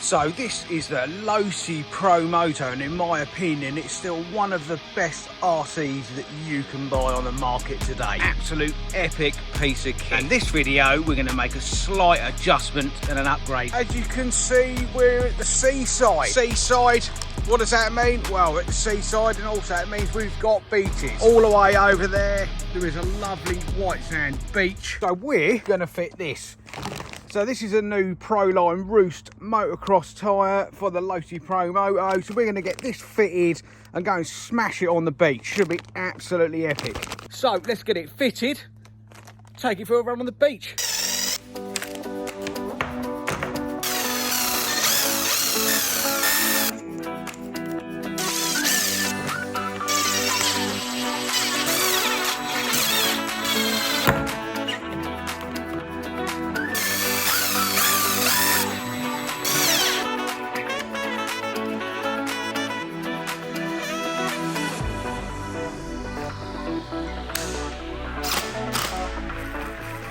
So this is the Losi Promoto, and in my opinion it's still one of the best RCs that you can buy on the market today. Absolute epic piece of kit. And this video we're going to make a slight adjustment and an upgrade. As you can see, we're at the seaside. Seaside, what does that mean? Well, at the seaside, and also it means we've got beaches. All the way over there is a lovely white sand beach. So we're going to fit this. So this is a new Proline Roost motocross tyre for the Losi Promoto. So we're going to get this fitted and go and smash it on the beach. Should be absolutely epic. So let's get it fitted, take it for a run on the beach.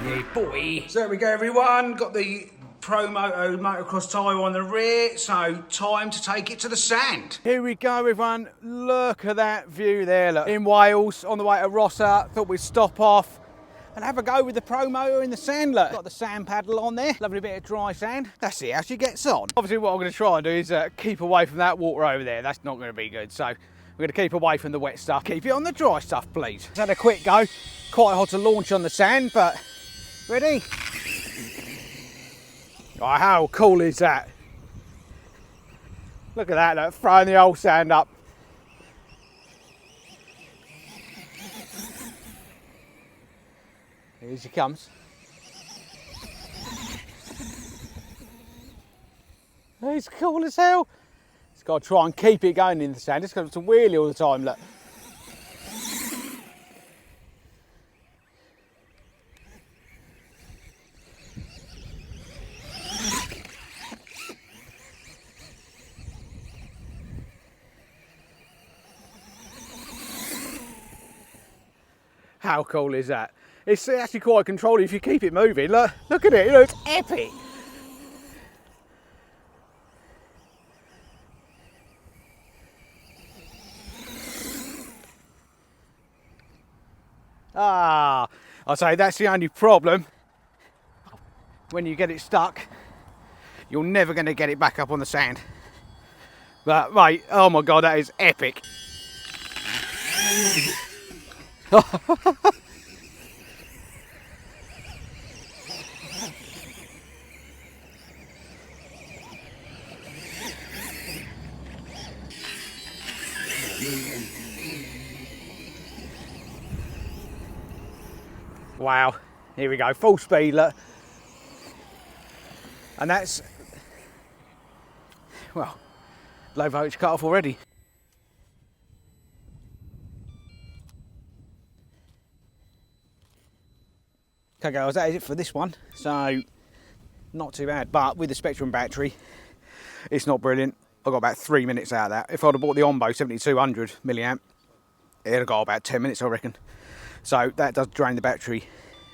Yeah, boy. So there we go, everyone. Got the Promoto motocross tyre on the rear, so time to take it to the sand. Here we go, everyone. Look at that view there. Look, in Wales, on the way to Rossa. Thought we'd stop off and have a go with the Promoto in the sand. Look, got the sand paddle on there. Lovely bit of dry sand. Let's see how she gets on. Obviously, what I'm going to try and do is keep away from that water over there. That's not going to be good. So we're going to keep away from the wet stuff. Keep it on the dry stuff, please. Let's have a quick go. Quite hard to launch on the sand, but ready? Oh, how cool is that? Look at that, look, throwing the old sand up. Here she comes. It's cool as hell. It's got to try and keep it going in the sand. It's got to wheelie all the time, look. How cool is that? It's actually quite controlled if you keep it moving. Look at it, you know, it's epic. I'll say that's the only problem. When you get it stuck, you're never going to get it back up on the sand. But mate, oh my God, that is epic. Wow, here we go, full speed, look. And that's, well, low voltage cut off already. Okay guys, that is it for this one. So, not too bad, but with the Spectrum battery, it's not brilliant. I got about 3 minutes out of that. If I'd have bought the Ombo 7200 milliamp, it'd have got about 10 minutes, I reckon. So that does drain the battery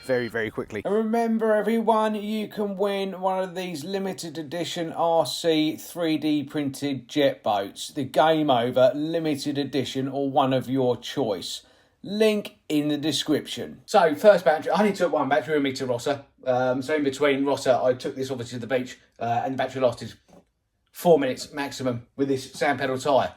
very, very quickly. And remember everyone, you can win one of these limited edition RC 3D printed jet boats. The Game Over limited edition, or one of your choice. Link in the description. So first battery, I only took one battery with me to Rossa. So in between Rossa, I took this obviously to the beach, and the battery lasted 4 minutes maximum with this sand pedal tyre.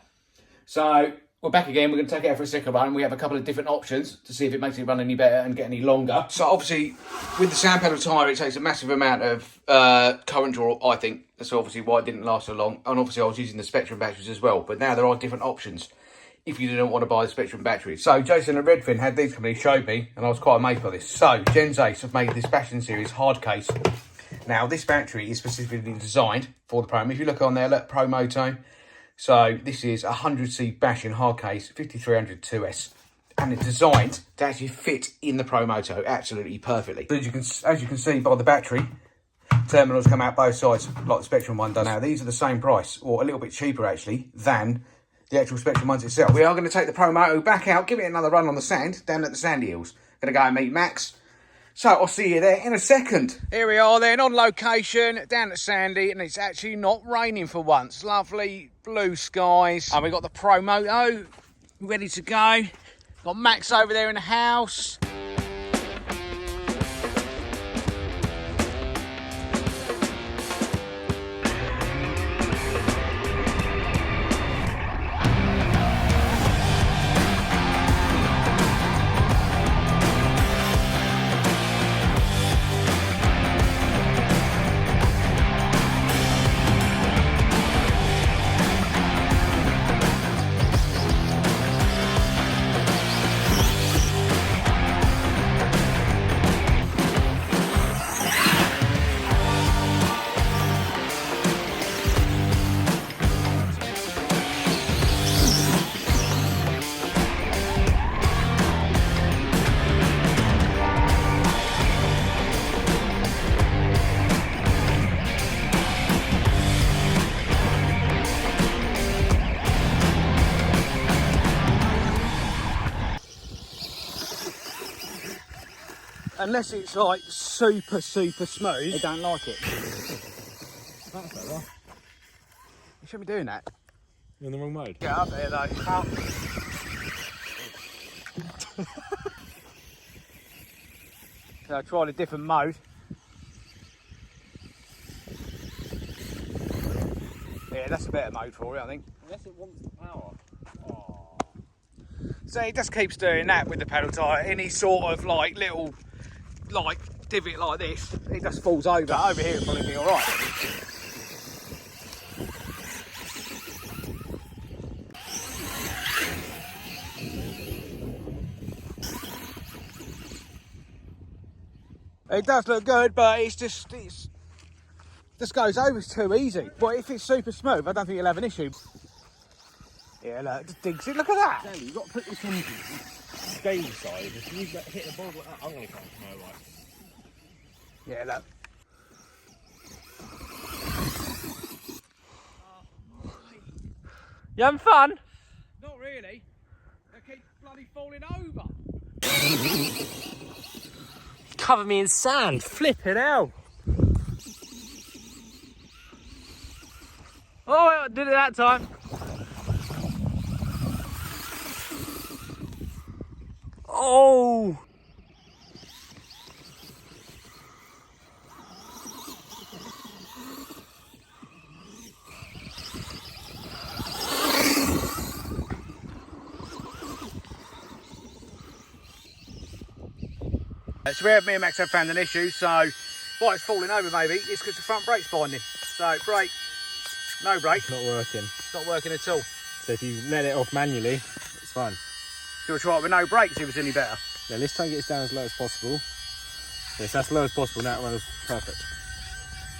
So we're back again. We're going to take it out for a second run. We have a couple of different options to see if it makes it run any better and get any longer. So obviously with the sand pedal tyre, it takes a massive amount of current draw, I think. That's obviously why it didn't last so long. And obviously I was using the Spectrum batteries as well. But now there are different options if you didn't want to buy the Spectrum batteries. So Jason at Redfin had these companies showed me, and I was quite amazed by this. So Gens Ace have made this Bashing Series hard case. Now this battery is specifically designed for the Promo. If you look on there, look, Promoto. So this is a 100C Bashing hard case, 5300 2S. And it's designed to actually fit in the Promoto absolutely perfectly. As you can see by the battery, terminals come out both sides like the Spectrum one does. Now these are the same price, or a little bit cheaper actually, than the actual Spectrum ones itself. We are going to take the Promoto back out, give it another run on the sand, down at the sandy hills. Going to go and meet Max, So I'll see you there in a second. Here we are then on location down at Sandy, and it's actually not raining for once. Lovely blue skies. And we've got the Promoto ready to go. Got Max over there in the house. Unless it's like super smooth, I don't like it. That's better. You shouldn't be doing that. You're in the wrong mode. Get up there though. So I tried a different mode. Yeah, that's a better mode for it, I think. Unless it wants the power. Oh. So it just keeps doing that with the pedal tyre. Any sort of like little like divot like this, it just falls over. Over here it'll probably be alright. It does look good, but it's just goes over too easy. But if it's super smooth, I don't think you'll have an issue. Yeah, look, it just digs it. Look at that. Danny, you've got to put this on scale side. If you hit the ball like that, I'm going to come to my right. Yeah, look. You having fun? Not really. They keep bloody falling over. Cover me in sand, flipping hell. Oh, I did it that time. Oh! So where me and Max have found an issue, so why it's falling over maybe, it's because the front brake's binding. So brake, no brake. It's not working. It's not working at all. So if you let it off manually, it's fine. So we'll try it with no brakes, see if it's any better. Now let's try and get it down as low as possible. Yes, that's low as possible, now it runs perfect.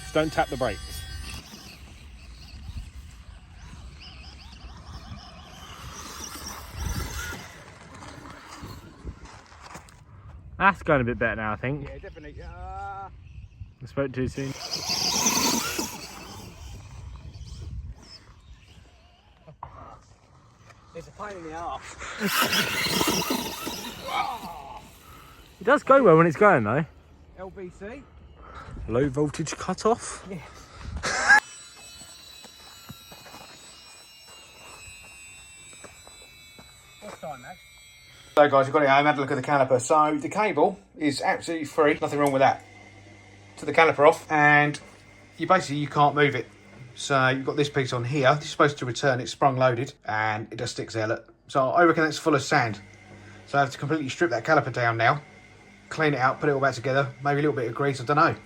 Just don't tap the brakes. That's going a bit better now, I think. Yeah, definitely. I spoke too soon. It's a pain in the arse. It does go well when it's going though. LBC. Low voltage cut off. Yeah. What's time, Max? So guys, we've got it home, had a look at the caliper. So the cable is absolutely free, nothing wrong with that. Took the caliper off and you can't move it. So you've got this piece on here, this is supposed to return it sprung loaded and it just sticks there, look. So I reckon that's full of sand. So I have to completely strip that caliper down now, clean it out, put it all back together, maybe a little bit of grease, I don't know.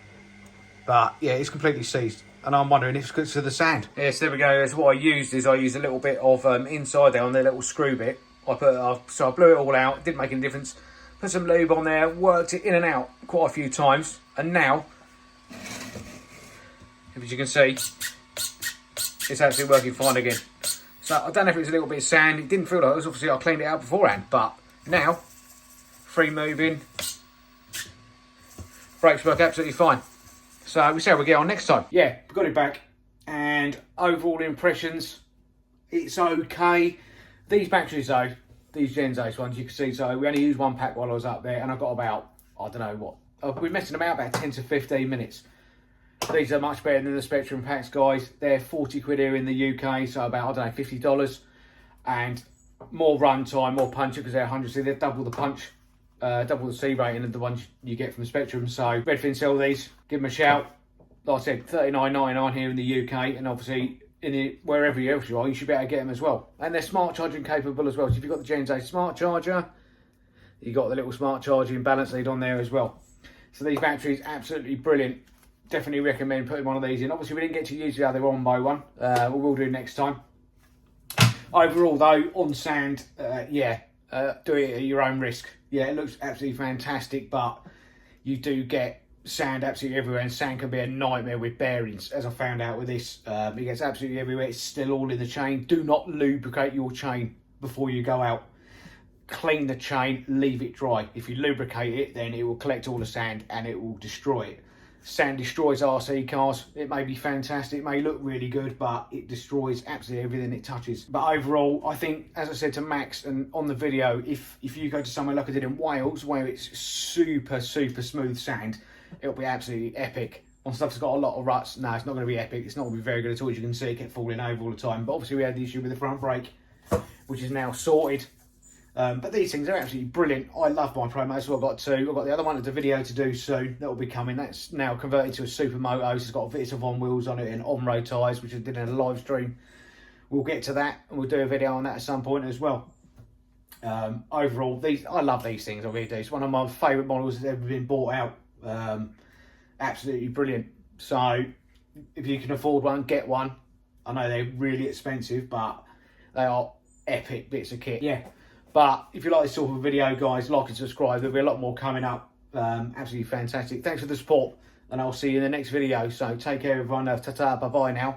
But yeah, it's completely seized. And I'm wondering if it's because of the sand. Yes, there we go. So what I used is I used a little bit of inside there on the little screw bit. So I blew it all out, didn't make any difference. Put some lube on there, worked it in and out quite a few times. And now, as you can see, it's actually working fine again. So I don't know if it was a little bit of sand. It didn't feel like it was. Obviously I cleaned it out beforehand. But now, free moving. Brakes work absolutely fine. So we'll see how we get on next time. Yeah, got it back. And overall impressions, it's okay. These batteries though, these Gen Ace ones, you can see, so we only used one pack while I was up there, and I got about, I don't know what, we're messing them out about 10 to 15 minutes. These are much better than the Spectrum packs, guys. They're 40 quid here in the UK, so about, I don't know, $50. And more run time, more puncher, because they're 100, so they're double the punch, double the C rating of the ones you get from Spectrum. So Redfin sell these, give them a shout. Like I said, $39.99 here in the UK, and obviously wherever else you are, you should be able to get them as well. And they're smart charging capable as well. So if you've got the Gen Z smart charger, you've got the little smart charging balance lead on there as well. So these batteries, absolutely brilliant. Definitely recommend putting one of these in. Obviously, we didn't get to use the other Ombo one. We will do next time. Overall, though, on sand, do it at your own risk. Yeah, it looks absolutely fantastic, but you do get sand absolutely everywhere, and sand can be a nightmare with bearings, as I found out with this. It gets absolutely everywhere. It's still all in the chain. Do not lubricate your chain before you go out. Clean the chain, leave it dry. If you lubricate it, then it will collect all the sand and it will destroy it. Sand destroys RC cars. It may be fantastic, it may look really good, but it destroys absolutely everything it touches. But overall, I think, as I said to Max and on the video, if you go to somewhere like I did in Wales, where it's super smooth sand, it'll be absolutely epic. On stuff that's got a lot of ruts, no, it's not going to be epic. It's not going to be very good at all. As you can see, it kept falling over all the time. But obviously we had the issue with the front brake, which is now sorted. But these things are absolutely brilliant. I love my Promoto, so I've got two. I've got the other one at the video to do soon. That will be coming. That's now converted to a Supermoto. So it's got bits of on wheels on it and on-road tyres, which I did in a live stream. We'll get to that, and we'll do a video on that at some point as well. Overall, I love these things. I really do. It's one of my favourite models that's ever been bought out. Absolutely brilliant. So if you can afford one, get one. I know they're really expensive, but they are epic bits of kit. Yeah. But if you like this sort of video, guys, like and subscribe. There'll be a lot more coming up. Absolutely fantastic. Thanks for the support, and I'll see you in the next video. So take care, everyone. Ta-ta, bye-bye now.